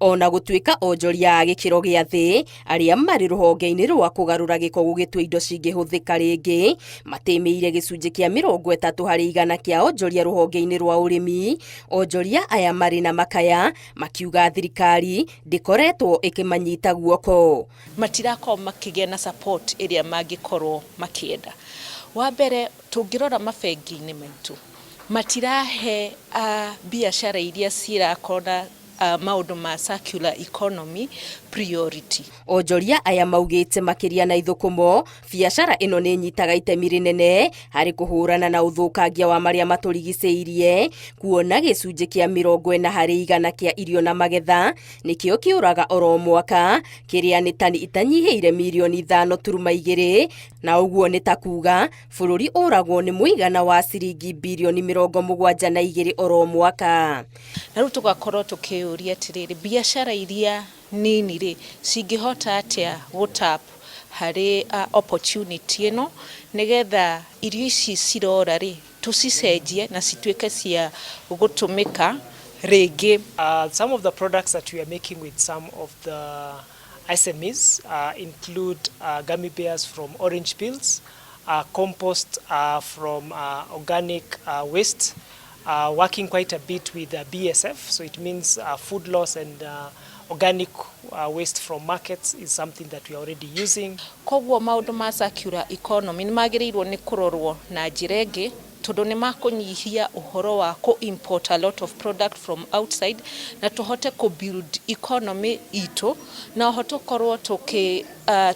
Ona gũtuĩka onjoria ya gĩkĩro gĩa thĩ arĩa marĩ rũhonge-inĩ rwa kũgarũra gĩko gũgĩtua indo cingĩhũthĩka rĩngĩ matĩmĩire gĩcunjĩ kĩa 30% kĩa onjoria rũhonge-inĩ rwa ũrĩmi, onjoria aya marĩ na makaya makiuga thirikari ndĩkoretwo ĩkĩmanyita guoko. Matirakorwo makĩgĩa na support ĩrĩa mangĩkorwo makĩenda. Wa mbere tũngĩrora mabengi-inĩ maitũ matirahe biacara iria cirakorwo maũndũ ma circular economy priority. Onjoria aya maugĩte makĩria na ithũkũmo, biacara ĩno nĩ nyitaga itemi rĩnene harĩ kũhũrana na ũthũkangia wa marĩa matũrigicĩirie, kuona gĩcunjĩ kĩa 40% kĩa irio na magetha nĩkĩo kĩũraga oro mwaka, kĩrĩa nĩ tani itanyihĩire milioni 5.2, na ũguo nĩ ta kuga bũrũri ũragwo nĩ mũigana wa ciringi bilioni 72 oro mwaka. Na rĩu tũgakorwo tũkĩũria atĩrĩrĩ, biacara iria nini rĩ cingĩhota atĩa gũtap harĩ opportunity ĩno nĩgetha irio ici cirora rĩ tũcicenjie na cituĩke cia gũtũmĩka rĩngĩ. Some of the products that we are making with some of the SMEs include gummy bears from orange peels, compost from organic waste, working quite a bit with BSF, so it means food loss and organic waste from markets is something that we are already using. Koguo maũndũ ma circular economy nĩ magĩrĩirwo nĩ kũrorwo na njĩra ĩngĩ tondũ nĩ makũnyihia ũhoro wa import a lot of product from outside na tũhote build economy itũ na hote korwo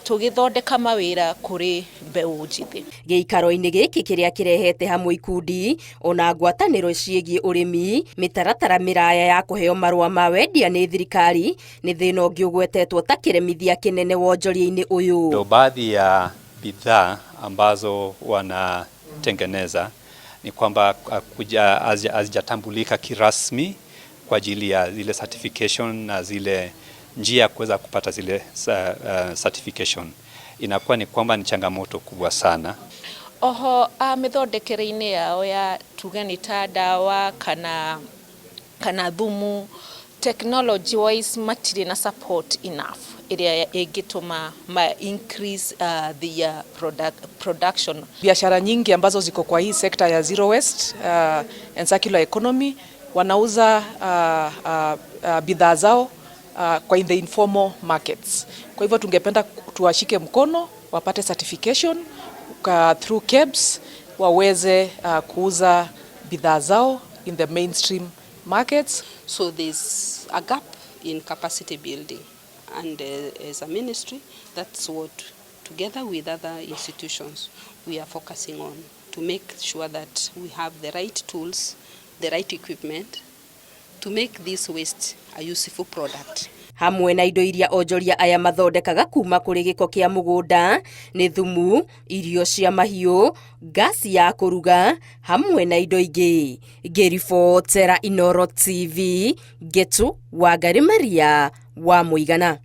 tũgĩthondeka mawĩra kũrĩ mbeũ njĩthĩ. Gĩikaro-inĩ gĩkĩ kĩrĩa kĩrehete hamwe ikundi ona ngwatanĩro ciĩgiĩ ũrĩmi, mĩtaratara mĩraya ya kũheo marũa ma wendia nĩ thirikari nĩ thĩna ũngĩ ũgwetetwo ta kĩremithia kĩnene wonjoria-inĩ ũyũ. Baadhi ya bidhaa ambazo wanatengeneza ni kwamba hazijatambulika kirasmi kwa ajili ya zile certification na zile njia ya kuweza kupata zile certification. Inakuwa ni kwamba ni changamoto kubwa sana. Oho mĩthondekere-inĩ yao ya tuge nĩ ta ndawa kana thumu, technology wise matirĩ na support enough ĩrĩa ĩngĩtũma increase the production. Biashara nyingi ambazo ziko kwa hii sekta ya zero waste and circular economy wanauza bidhaa zao kwa in the informal markets. Kwa hivyo tungependa tuwashike mkono wapate certification through KEBS waweze kuuza bidhaa zao in the mainstream markets. So there's a gap in capacity building, and as a ministry, that's what together with other institutions we are focusing on to make sure that we have the right tools, the right equipment to make this waste a useful product. Hamwe na indo iria onjoria aya mathondekaga kuma kũrĩ gĩko kĩa mũgũnda nĩ thumu, irio cia mahiũ, gasi ya kũruga hamwe na indo ingĩ. Ngĩribotera Inooro TV, Getu Wangari Maria wa Mũigana.